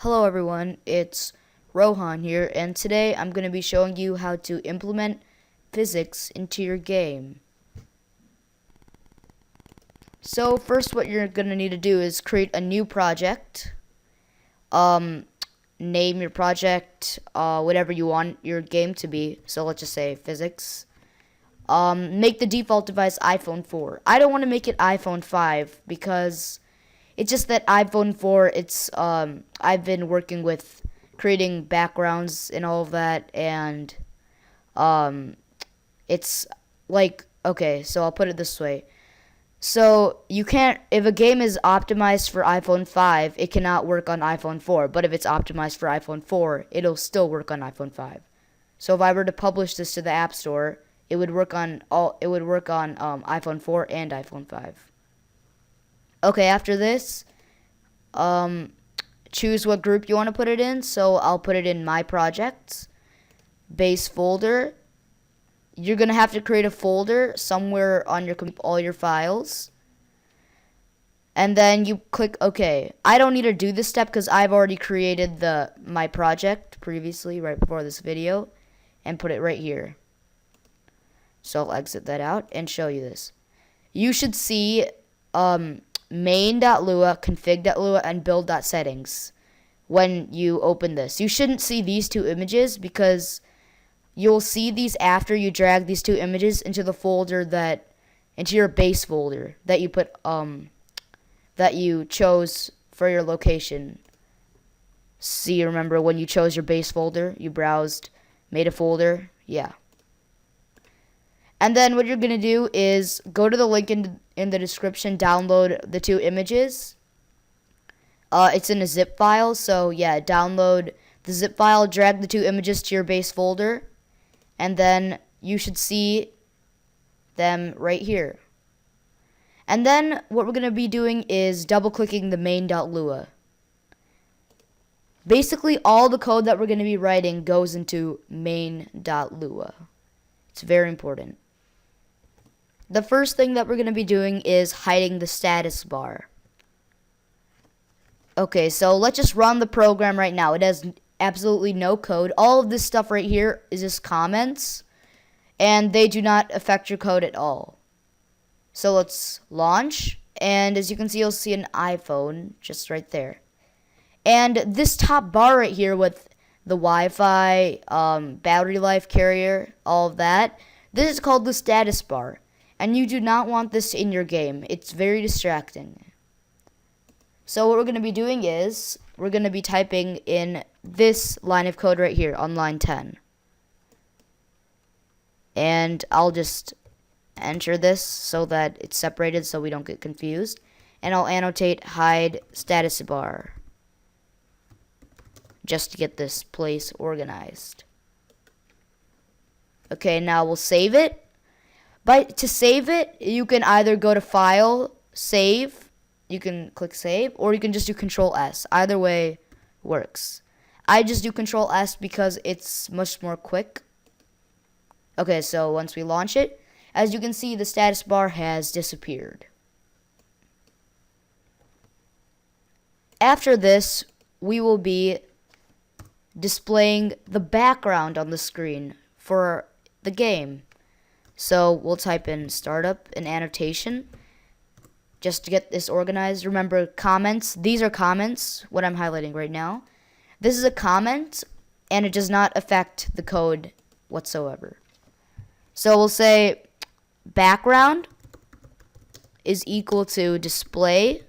Hello everyone, it's Rohan here, and today I'm going to be showing you how to implement physics into your game. So first what you're going to need to do is create a new project. Name your project whatever you want your game to be. So let's just say physics. Make the default device iPhone 4. I don't want to make it iPhone 5 because it's just that iPhone 4, I've been working with creating backgrounds and all of that, and it's like, okay, so I'll put it this way. So you can't, if a game is optimized for iPhone 5, it cannot work on iPhone 4, but if it's optimized for iPhone 4, it'll still work on iPhone 5. So if I were to publish this to the App Store, it would work on iPhone 4 and iPhone 5. Okay, after this, choose what group you want to put it in. So I'll put it in my projects, base folder. You're going to have to create a folder somewhere on your all your files. And then you click OK. I don't need to do this step because I've already created my project previously, right before this video, and put it right here. So I'll exit that out and show you this. You should see main.lua, config.lua, and build.settings when you open this. You shouldn't see these two images because you'll see these after you drag these two images into the folder into your base folder that you put that you chose for your location. See, remember when you chose your base folder, you browsed, made a folder, yeah. And then what you're going to do is go to the link in the description, download the two images. It's in a zip file, so yeah, download the zip file, drag the two images to your base folder, and then you should see them right here. And then what we're going to be doing is double-clicking the main.lua. Basically, all the code that we're going to be writing goes into main.lua. It's very important. The first thing that we're going to be doing is hiding the status bar. Okay, so let's just run the program right now. It has absolutely no code. All of this stuff right here is just comments, and they do not affect your code at all. So let's launch, and as you can see, you'll see an iPhone just right there. And this top bar right here with the Wi-Fi, battery life carrier, all of that, this is called the status bar. And you do not want this in your game. It's very distracting. So what we're going to be doing is we're going to be typing in this line of code right here on line 10. And I'll just enter this so that it's separated so we don't get confused. And I'll annotate hide status bar just to get this place organized. Okay, now we'll save it. But to save it, you can either go to File, Save, you can click Save, or you can just do Control S. Either way works. I just do Control S because it's much more quick. Okay, so once we launch it, as you can see, the status bar has disappeared. After this, we will be displaying the background on the screen for the game. So we'll type in startup and annotation just to get this organized. Remember, comments. These are comments, what I'm highlighting right now. This is a comment, and it does not affect the code whatsoever. So we'll say background is equal to display.new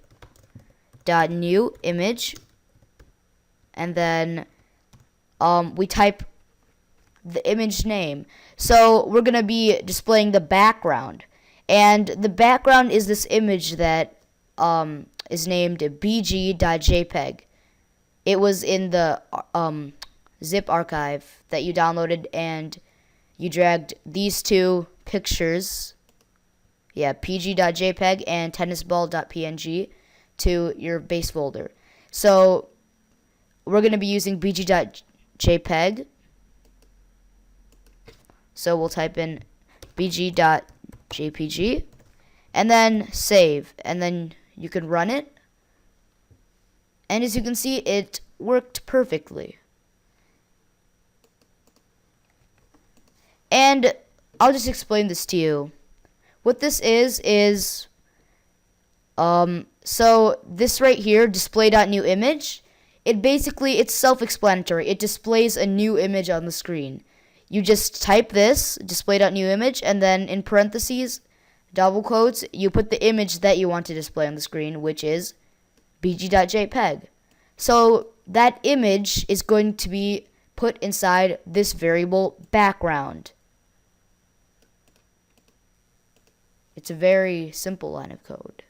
image, and then we type the image name. So we're going to be displaying the background. And the background is this image that is named bg.jpg. It was in the zip archive that you downloaded, and you dragged these two pictures, pg.jpg and tennisball.png, to your base folder. So we're going to be using bg.jpg. So we'll type in bg.jpg and then save, and then you can run it. And as you can see, it worked perfectly. And I'll just explain this to you. What this is so this right here, display.newImage, it's self-explanatory. It displays a new image on the screen. You just type this, display.newImage, and then in parentheses, double quotes, you put the image that you want to display on the screen, which is bg.jpg. So that image is going to be put inside this variable background. It's a very simple line of code.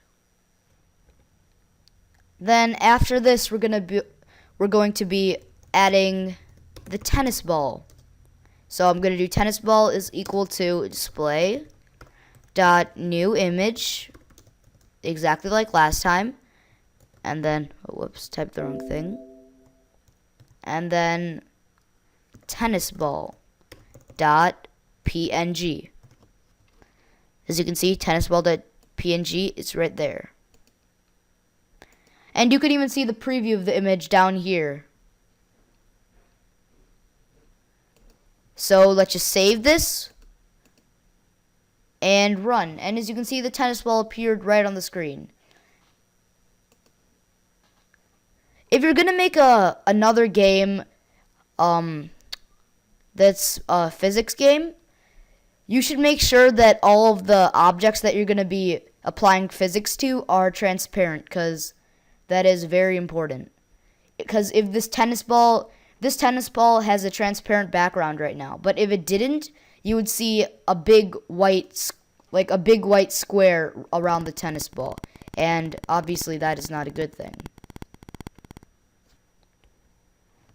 Then after this, we're going to be adding the tennis ball. So I'm going to do tennis ball is equal to display dot new image, exactly like last time. And then, typed the wrong thing. And then tennis ball dot png. As you can see, tennis ball dot png is right there. And you can even see the preview of the image down here. So let's just save this and run. And as you can see, the tennis ball appeared right on the screen. If you're gonna make another game that's a physics game, you should make sure that all of the objects that you're gonna be applying physics to are transparent, because that is very important. Because if this tennis ball has a transparent background right now, but if it didn't, you would see a big white square around the tennis ball, and obviously that is not a good thing.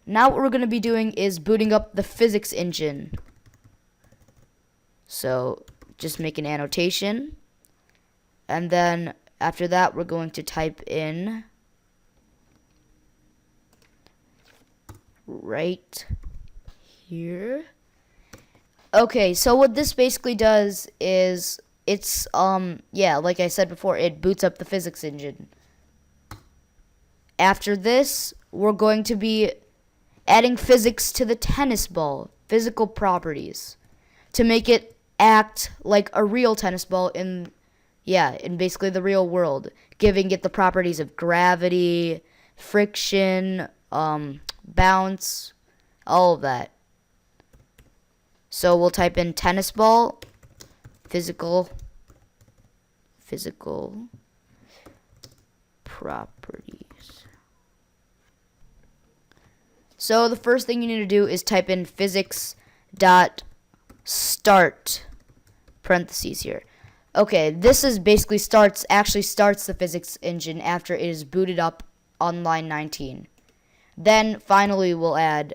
Now what we're going to be doing is booting up the physics engine. So just make an annotation, and then after that we're going to type in right here. Okay, so what this basically does is like I said before, it boots up the physics engine. After this, we're going to be adding physics to the tennis ball, physical properties, to make it act like a real tennis ball in basically the real world, giving it the properties of gravity, friction, bounce, all of that. So we'll type in tennis ball, physical properties. So the first thing you need to do is type in physics dot start parentheses here. Okay, this is basically starts the physics engine after it is booted up on line 19. Then finally we'll add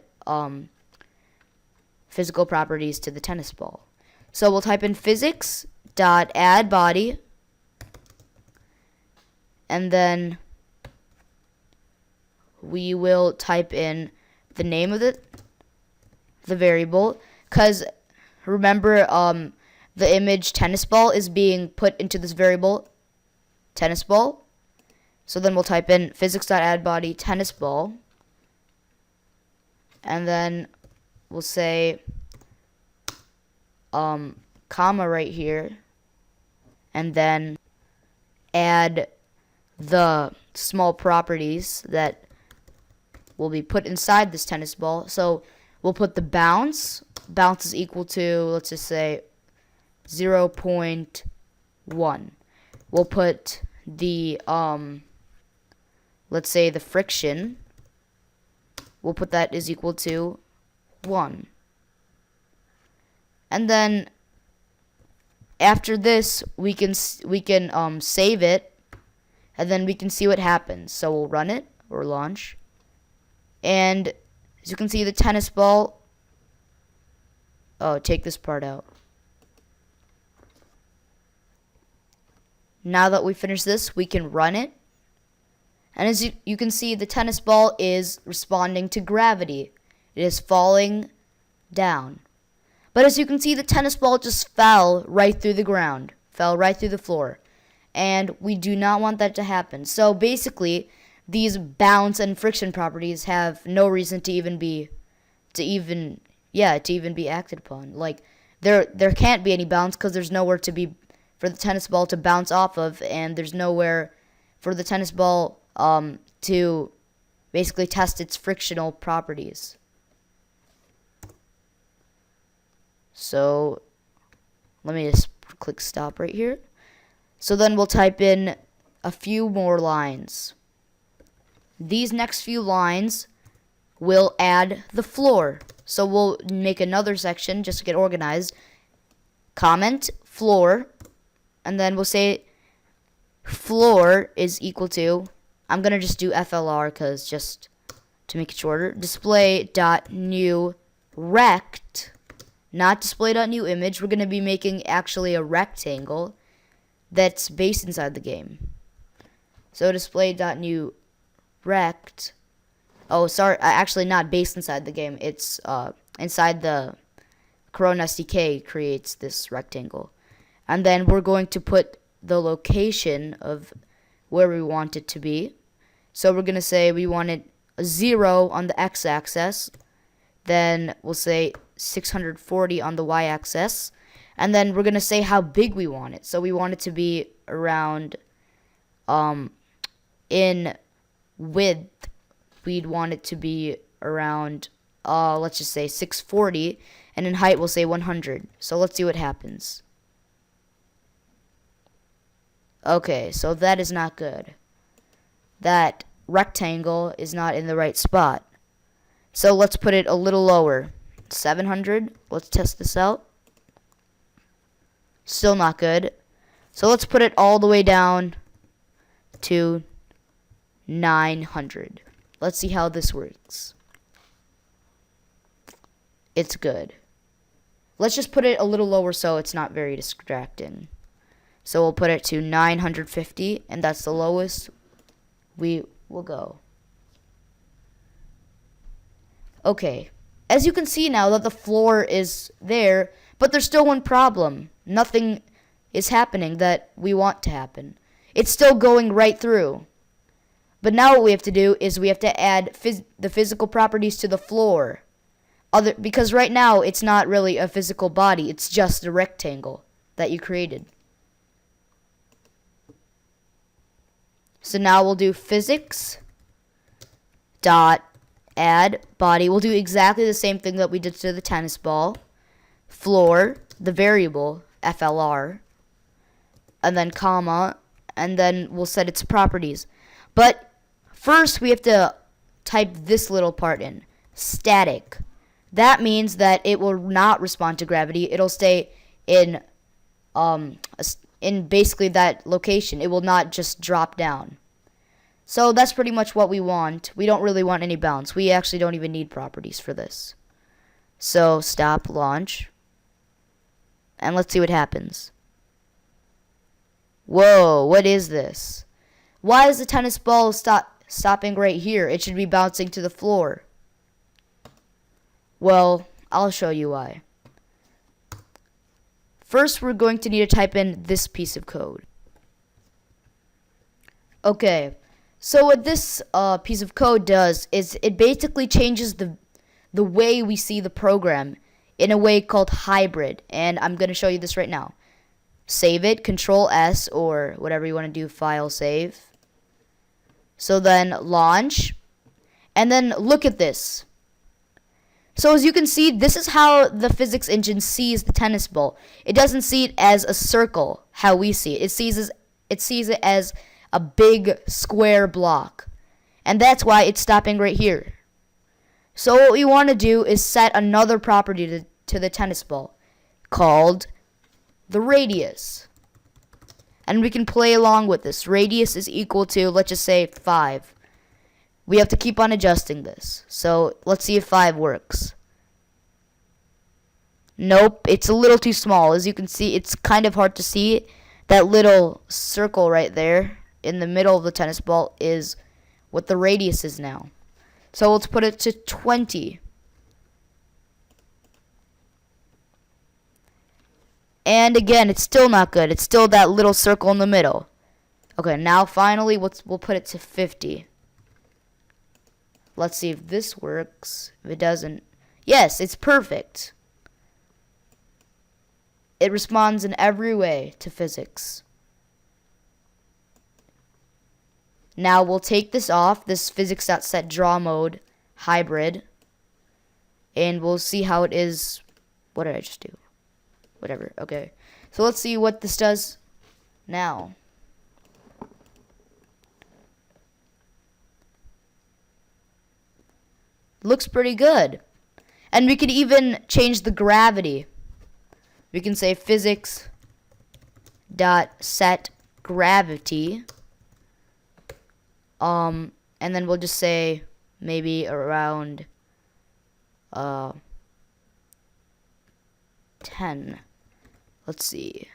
physical properties to the tennis ball. So we'll type in physics dot add body, and then we will type in the name of the variable, because remember the image tennis ball is being put into this variable tennis ball. So then we'll type in physics.addBody tennis ball, and then we'll say comma right here, and then add the small properties that will be put inside this tennis ball. So we'll put the bounce is equal to, let's just say, 0.1. We'll put the let's say the friction, we'll put that is equal to 1. And then after this we can save it, and then we can see what happens. So we'll run it or launch, and as you can see, the tennis ball, take this part out. Now that we finish this, we can run it, and as you can see, the tennis ball is responding to gravity. It is falling down. But as you can see, the tennis ball just fell right through the ground, fell right through the floor, and we do not want that to happen. So basically, these bounce and friction properties have no reason to even be acted upon. Like there can't be any bounce because there's nowhere to be for the tennis ball to bounce off of, and there's nowhere for the tennis ball to basically test its frictional properties. So let me just click stop right here. So then we'll type in a few more lines. These next few lines will add the floor. So we'll make another section just to get organized. Comment floor, and then we'll say floor is equal to, I'm going to just do FLR because just to make it shorter, display.new rect, not display.new image. We're going to be making actually a rectangle that's based inside the game. So display.new rect, oh sorry, actually not based inside the game, it's inside the Corona SDK creates this rectangle. And then we're going to put the location of where we want it to be. So we're going to say we want it 0 on the x-axis. Then we'll say 640 on the y-axis. And then we're going to say how big we want it. So we want it to be around, in width, we'd want it to be around, let's just say 640. And in height, we'll say 100. So let's see what happens. Okay, so that is not good. That rectangle is not in the right spot. So let's put it a little lower. 700. Let's test this out. Still not good. So let's put it all the way down to 900. Let's see how this works. It's good. Let's just put it a little lower so it's not very distracting. So we'll put it to 950, and that's the lowest we will go. Okay, as you can see now that the floor is there, but there's still one problem. Nothing is happening that we want to happen. It's still going right through. But now what we have to do is we have to add the physical properties to the floor. Because right now it's not really a physical body, it's just a rectangle that you created. So now we'll do physics dot add body. We'll do exactly the same thing that we did to the tennis ball. Floor, the variable, FLR, and then comma, and then we'll set its properties. But first we have to type this little part in, static. That means that it will not respond to gravity. It'll stay in basically that location. It will not just drop down. So that's pretty much what we want. We don't really want any bounce. We actually don't even need properties for this. So stop, launch, and let's see what happens. Whoa, what is this? Why is the tennis ball stopping right here? It should be bouncing to the floor. Well, I'll show you why. First, we're going to need to type in this piece of code. Okay, so what this piece of code does is it basically changes the way we see the program in a way called hybrid, and I'm going to show you this right now. Save it, Control S, or whatever you want to do, file save. So then launch, and then look at this. So as you can see, this is how the physics engine sees the tennis ball. It doesn't see it as a circle, how we see it. It sees it as a big square block. And that's why it's stopping right here. So what we want to do is set another property to the tennis ball called the radius. And we can play along with this. Radius is equal to, let's just say, 5. We have to keep on adjusting this. So let's see if 5 works. Nope, it's a little too small. As you can see, it's kind of hard to see. That little circle right there in the middle of the tennis ball is what the radius is now. So let's put it to 20. And again, it's still not good. It's still that little circle in the middle. Okay, now finally we'll put it to 50. Let's see if this works. If it doesn't, yes, it's perfect. It responds in every way to physics. Now we'll take this off, this physics.setDrawMode hybrid, and we'll see how it is. What did I just do? Whatever, okay. So let's see what this does now. Looks pretty good. And we could even change the gravity. We can say physics.setGravity. And then we'll just say maybe around 10. Let's see.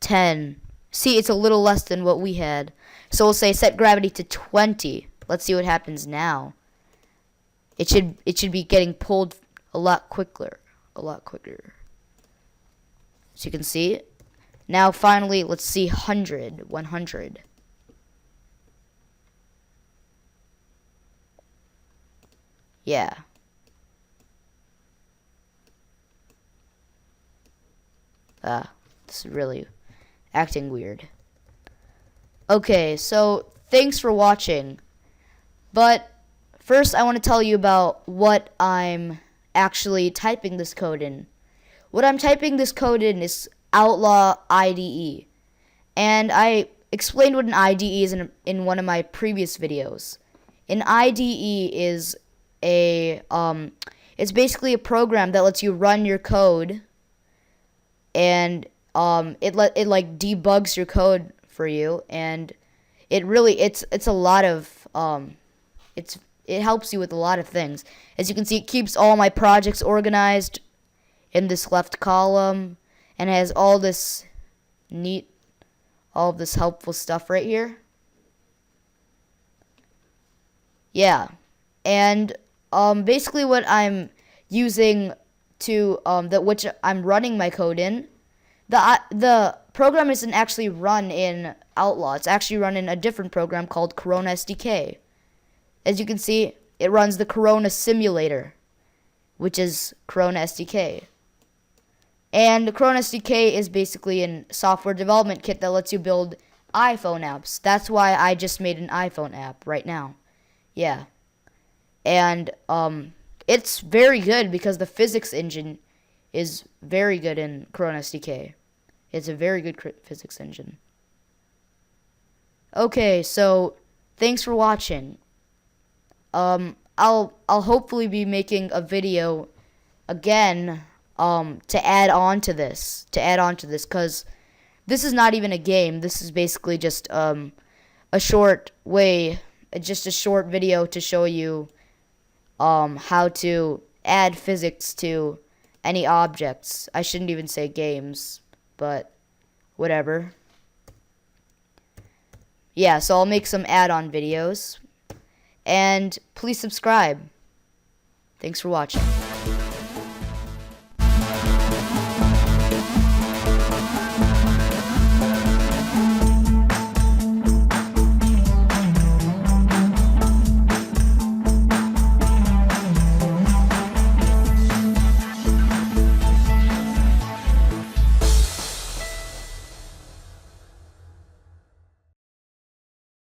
10. See, it's a little less than what we had. So we'll say set gravity to 20. Let's see what happens now. It should be getting pulled a lot quicker. So you can see. Now finally, let's see 100. Yeah. This is really acting weird. Okay, so thanks for watching. But first I want to tell you about what I'm actually typing this code in. What I'm typing this code in is Outlaw IDE. And I explained what an IDE is in one of my previous videos. An IDE is it's basically a program that lets you run your code, and it like debugs your code for you, and it's a lot of it helps you with a lot of things. As you can see, it keeps all my projects organized in this left column, and has all this helpful stuff right here. Yeah, and basically what I'm using to which I'm running my code in, the program isn't actually run in Outlaw. It's actually run in a different program called Corona SDK. As you can see, it runs the Corona simulator, which is Corona SDK. And the Corona SDK is basically a software development kit that lets you build iPhone apps. That's why I just made an iPhone app right now. Yeah. And it's very good because the physics engine is very good in Corona SDK. It's a very good physics engine. Okay, so thanks for watching. I'll hopefully be making a video again to add on to this, because this is not even a game. This is basically just a short video to show you how to add physics to any objects. I shouldn't even say games, but whatever. Yeah, so I'll make some add-on videos, and please subscribe. Thanks for watching.